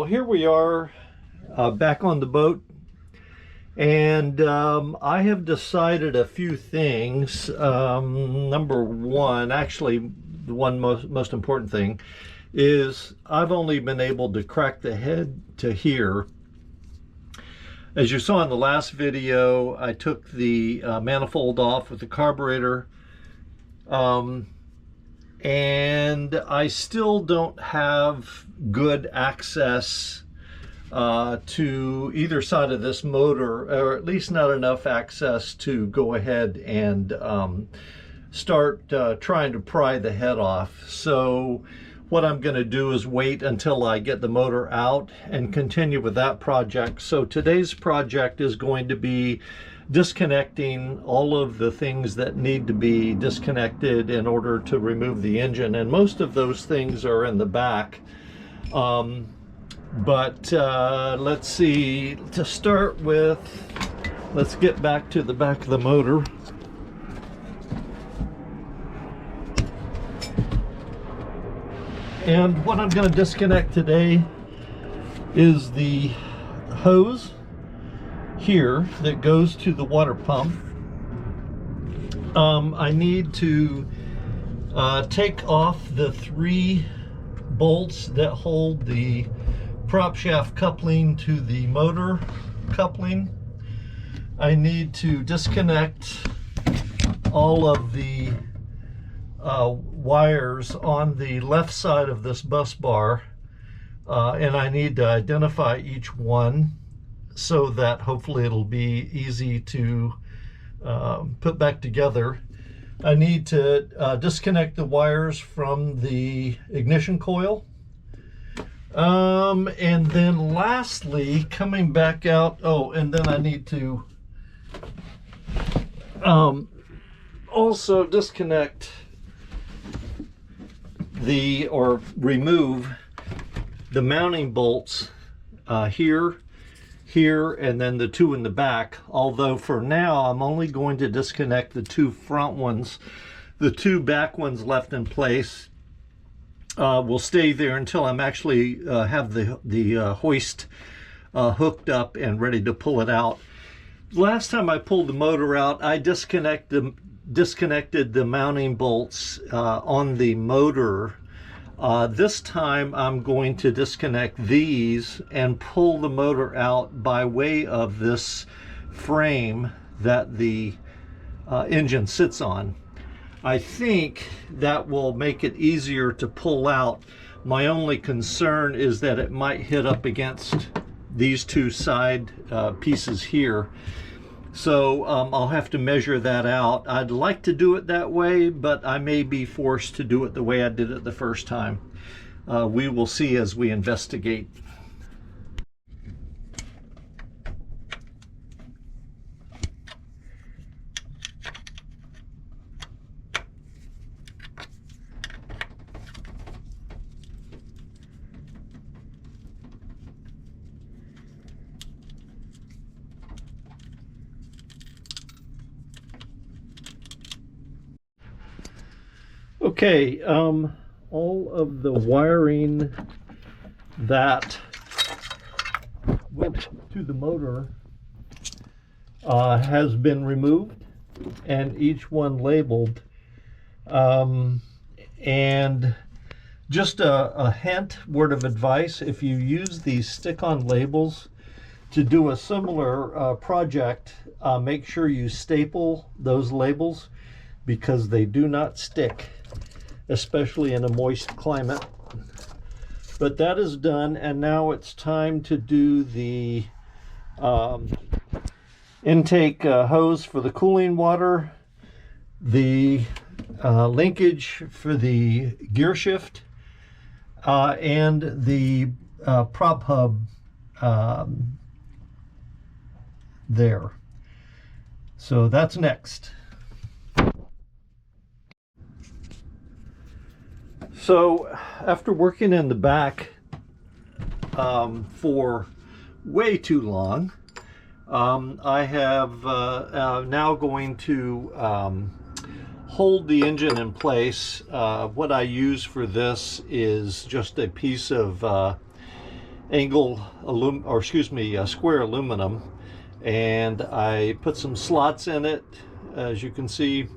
Well, here we are back on the boat, and I have decided a few things. Number one, actually, the one most important thing is I've only been able to crack the head to here. As you saw in the last video, I took the manifold off with the carburetor, and I still don't have good access to either side of this motor, or at least not enough access to go ahead and start trying to pry the head off. So what I'm going to do is wait until I get the motor out and continue with that project. So today's project is going to be disconnecting all of the things that need to be disconnected in order to remove the engine, and most of those things are in the back. Let's see, to start with, let's get back to the back of the motor. And what I'm going to disconnect today is the hose here that goes to the water pump. I need to take off the 3 bolts that hold the prop shaft coupling to the motor coupling. I need to disconnect all of the wires on the left side of this bus bar, and I need to identify each one so that hopefully it'll be easy to put back together. I need to disconnect the wires from the ignition coil. And then lastly, coming back out, and then I need to also disconnect or remove the mounting bolts here, and then the 2 in the back. Although for now I'm only going to disconnect the 2 front ones. The 2 back ones left in place will stay there until I'm actually have the hoist hooked up and ready to pull it out. Last time I pulled the motor out, I disconnected the mounting bolts on the motor. This time I'm going to disconnect these and pull the motor out by way of this frame that the engine sits on. I think that will make it easier to pull out. My only concern is that it might hit up against these 2 side pieces here. So I'll have to measure that out. I'd like to do it that way, but I may be forced to do it the way I did it the first time. We will see as we investigate. Okay, all of the wiring that went to the motor has been removed, and each one labeled. And just a word of advice: if you use these stick-on labels to do a similar project, make sure you staple those labels, because they do not stick, especially in a moist climate. But that is done, and now it's time to do the intake hose for the cooling water, the linkage for the gear shift, and the prop hub there. So that's next. So after working in the back for way too long, I have now going to hold the engine in place. What I use for this is just a piece of square aluminum, and I put some slots in it, as you can see,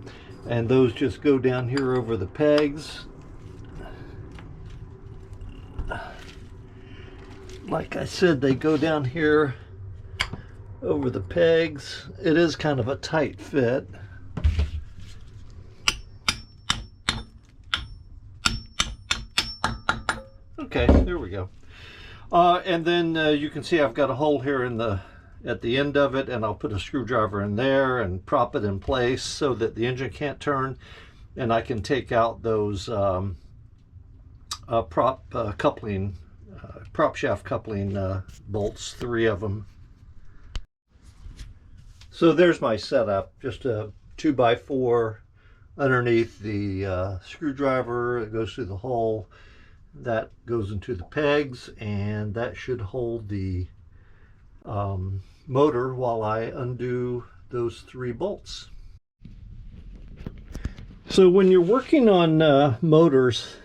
and those just go down here over the pegs. Like I said, they go down here over the pegs. It is kind of a tight fit. Okay, there we go. And then you can see I've got a hole here at the end of it, and I'll put a screwdriver in there and prop it in place so that the engine can't turn, and I can take out those prop shaft coupling bolts, 3 of them. So there's my setup, just a 2x4 underneath the screwdriver. It goes through the hole, that goes into the pegs, and that should hold the motor while I undo those 3 bolts. So when you're working on motors,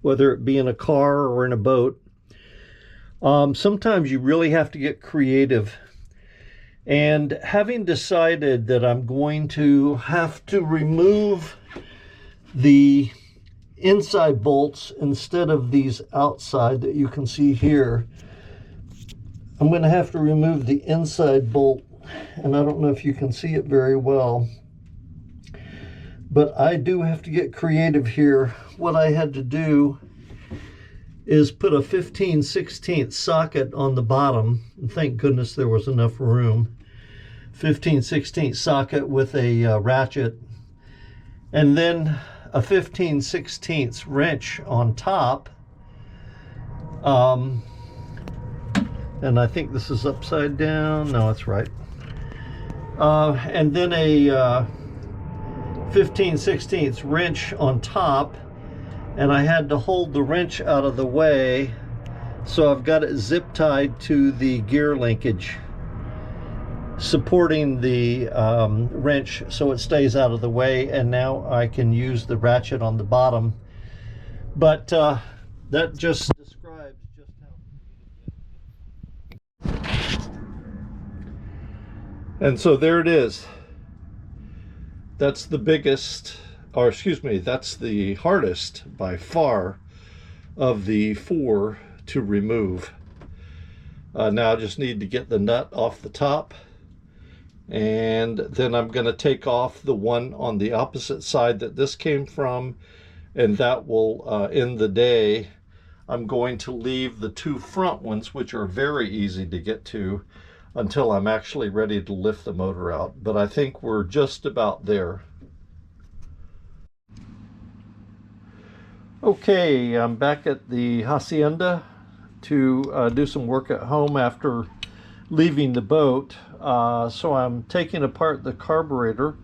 whether it be in a car or in a boat, sometimes you really have to get creative. And having decided that I'm going to have to remove the inside bolts instead of these outside that you can see here, I'm going to have to remove the inside bolt, and I don't know if you can see it very well, but I do have to get creative here. What I had to do is put a 15/16 socket on the bottom, and thank goodness there was enough room. 15/16 socket with a ratchet, and then a 15/16 wrench on top, and I think this is upside down. No, it's right. And then a 15/16 wrench on top, and I had to hold the wrench out of the way, so I've got it zip tied to the gear linkage, supporting the wrench so it stays out of the way, and now I can use the ratchet on the bottom. But that just describes just how. And so there it is. That's the biggest, or excuse me, that's the hardest by far of the 4 to remove. Now I just need to get the nut off the top, and then I'm going to take off the one on the opposite side that this came from, and that will end the day. I'm going to leave the 2 front ones, which are very easy to get to, until I'm actually ready to lift the motor out. But I think we're just about there. Okay, I'm back at the hacienda to do some work at home after leaving the boat. So I'm taking apart the carburetor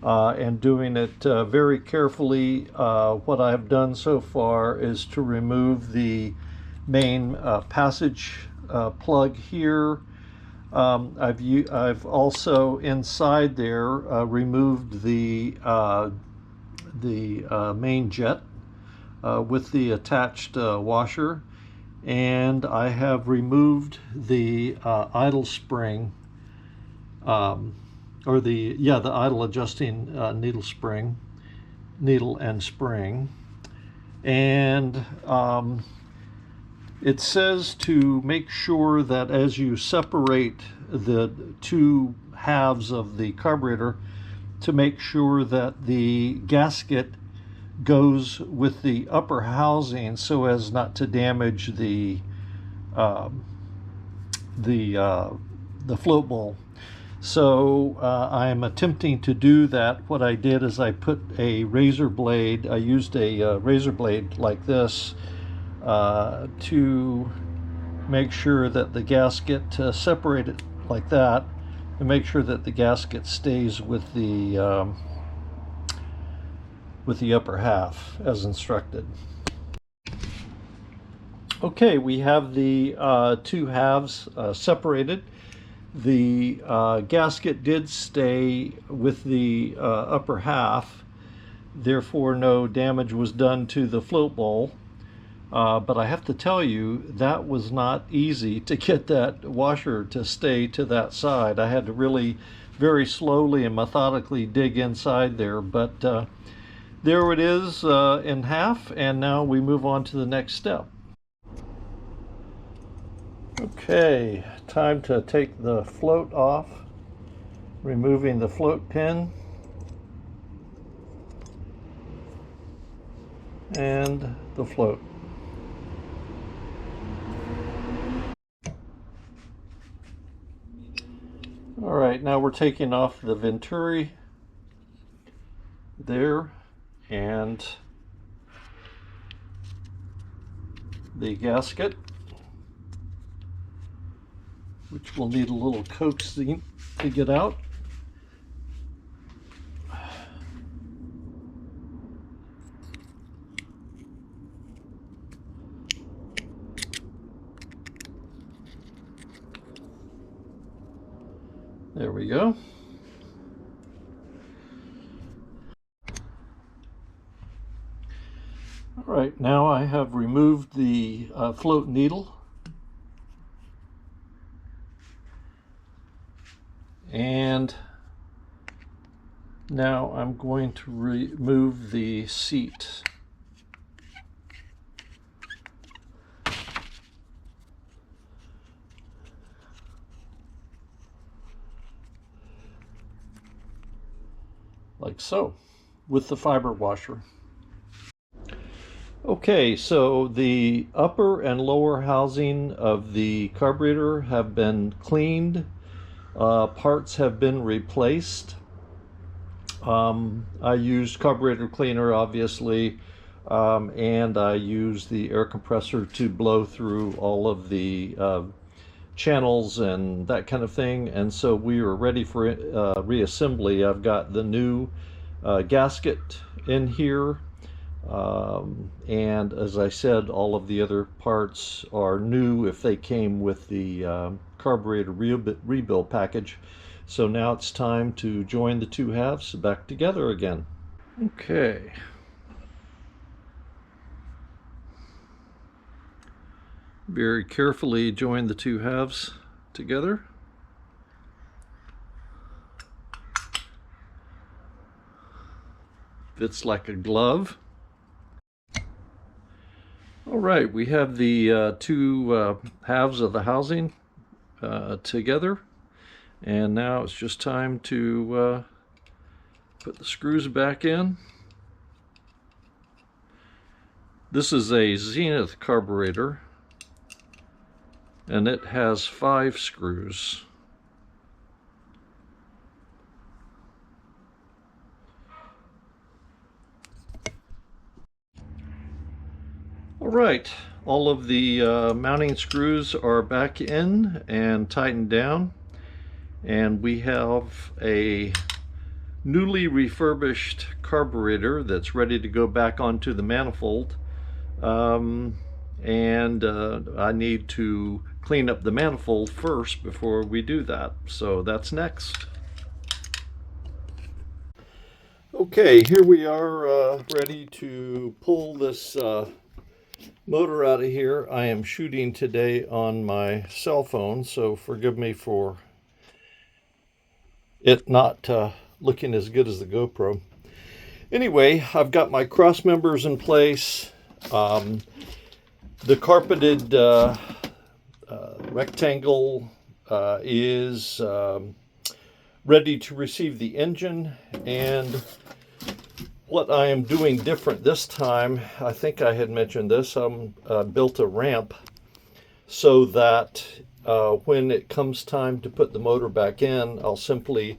and doing it very carefully. What I've done so far is to remove the main passage plug here. I've also inside there removed the main jet with the attached washer, and I have removed the idle spring, or the idle adjusting needle and spring. And it says to make sure that as you separate the 2 halves of the carburetor, to make sure that the gasket goes with the upper housing so as not to damage the float bowl. So I'm attempting to do that. What I did is I put a razor blade, I used a razor blade like this to make sure that the gasket, separated like that, and make sure that the gasket stays with the upper half as instructed. Okay, we have the 2 halves separated. The gasket did stay with the upper half, therefore no damage was done to the float bowl. But I have to tell you, that was not easy to get that washer to stay to that side. I had to really very slowly and methodically dig inside there, but there it is in half, and now we move on to the next step. Okay, time to take the float off, removing the float pin and the float. All right, now we're taking off the venturi there and the gasket, which will need a little coaxing to get out. There we go. All right, now I have removed the float needle. And now I'm going to remove the seat. Like so, with the fiber washer. Okay, so the upper and lower housing of the carburetor have been cleaned. Parts have been replaced. I used carburetor cleaner, obviously, and I used the air compressor to blow through all of the channels and that kind of thing, and so we are ready for reassembly. I've got the new gasket in here, and as I said, all of the other parts are new if they came with the carburetor rebuild package. So now it's time to join the two halves back together again. Okay. Very carefully join the two halves together. Fits like a glove. All right, we have the two halves of the housing together, and now it's just time to put the screws back in. This is a Zenith carburetor, and it has 5 screws. All right, all of the mounting screws are back in and tightened down, and we have a newly refurbished carburetor that's ready to go back onto the manifold. And I need to clean up the manifold first before we do that, so that's next. Okay, here we are ready to pull this motor out of here. I am shooting today on my cell phone, so forgive me for it not looking as good as the GoPro. Anyway, I've got my cross members in place. The carpeted rectangle is ready to receive the engine, and what I am doing different this time, I think I had mentioned this, I built a ramp so that when it comes time to put the motor back in, I'll simply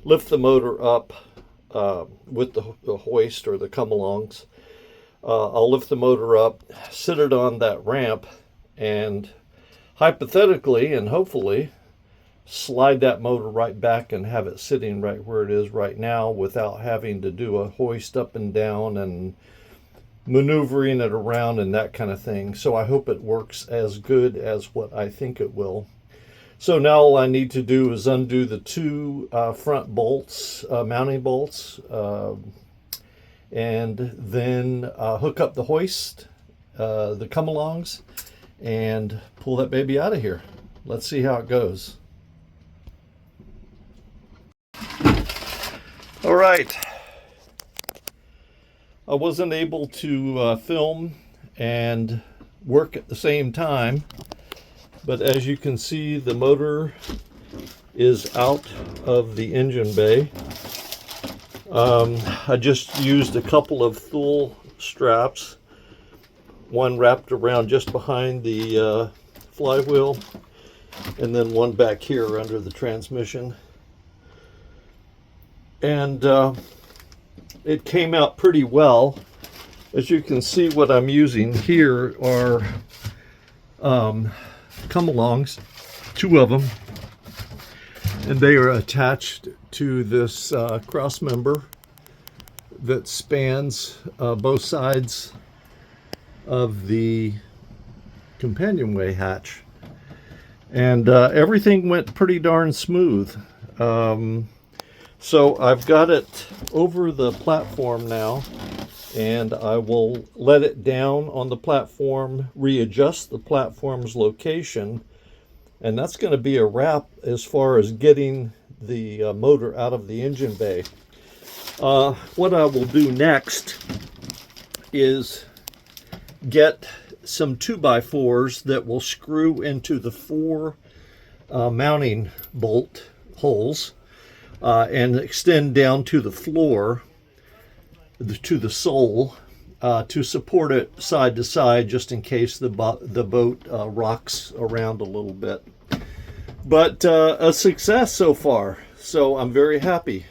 lift the motor up with the hoist or the come-alongs. I'll lift the motor up, sit it on that ramp, and hypothetically and hopefully slide that motor right back and have it sitting right where it is right now without having to do a hoist up and down and maneuvering it around and that kind of thing. So I hope it works as good as what I think it will. So now all I need to do is undo the 2 front bolts, mounting bolts, and then hook up the hoist the come-alongs and pull that baby out of here. Let's see how it goes. All right. I wasn't able to film and work at the same time, but as you can see, the motor is out of the engine bay. I just used a couple of thule straps, one wrapped around just behind the flywheel, and then one back here under the transmission. And it came out pretty well. As you can see, what I'm using here are come-alongs, 2 of them, and they are attached to this cross member that spans both sides of the companionway hatch, and everything went pretty darn smooth. So I've got it over the platform now, and I will let it down on the platform, readjust the platform's location, and that's going to be a wrap as far as getting the motor out of the engine bay. What I will do next is get some 2x4s that will screw into the 4 mounting bolt holes and extend down to the floor, to the sole, to support it side to side, just in case the boat rocks around a little bit. But a success so far, so I'm very happy.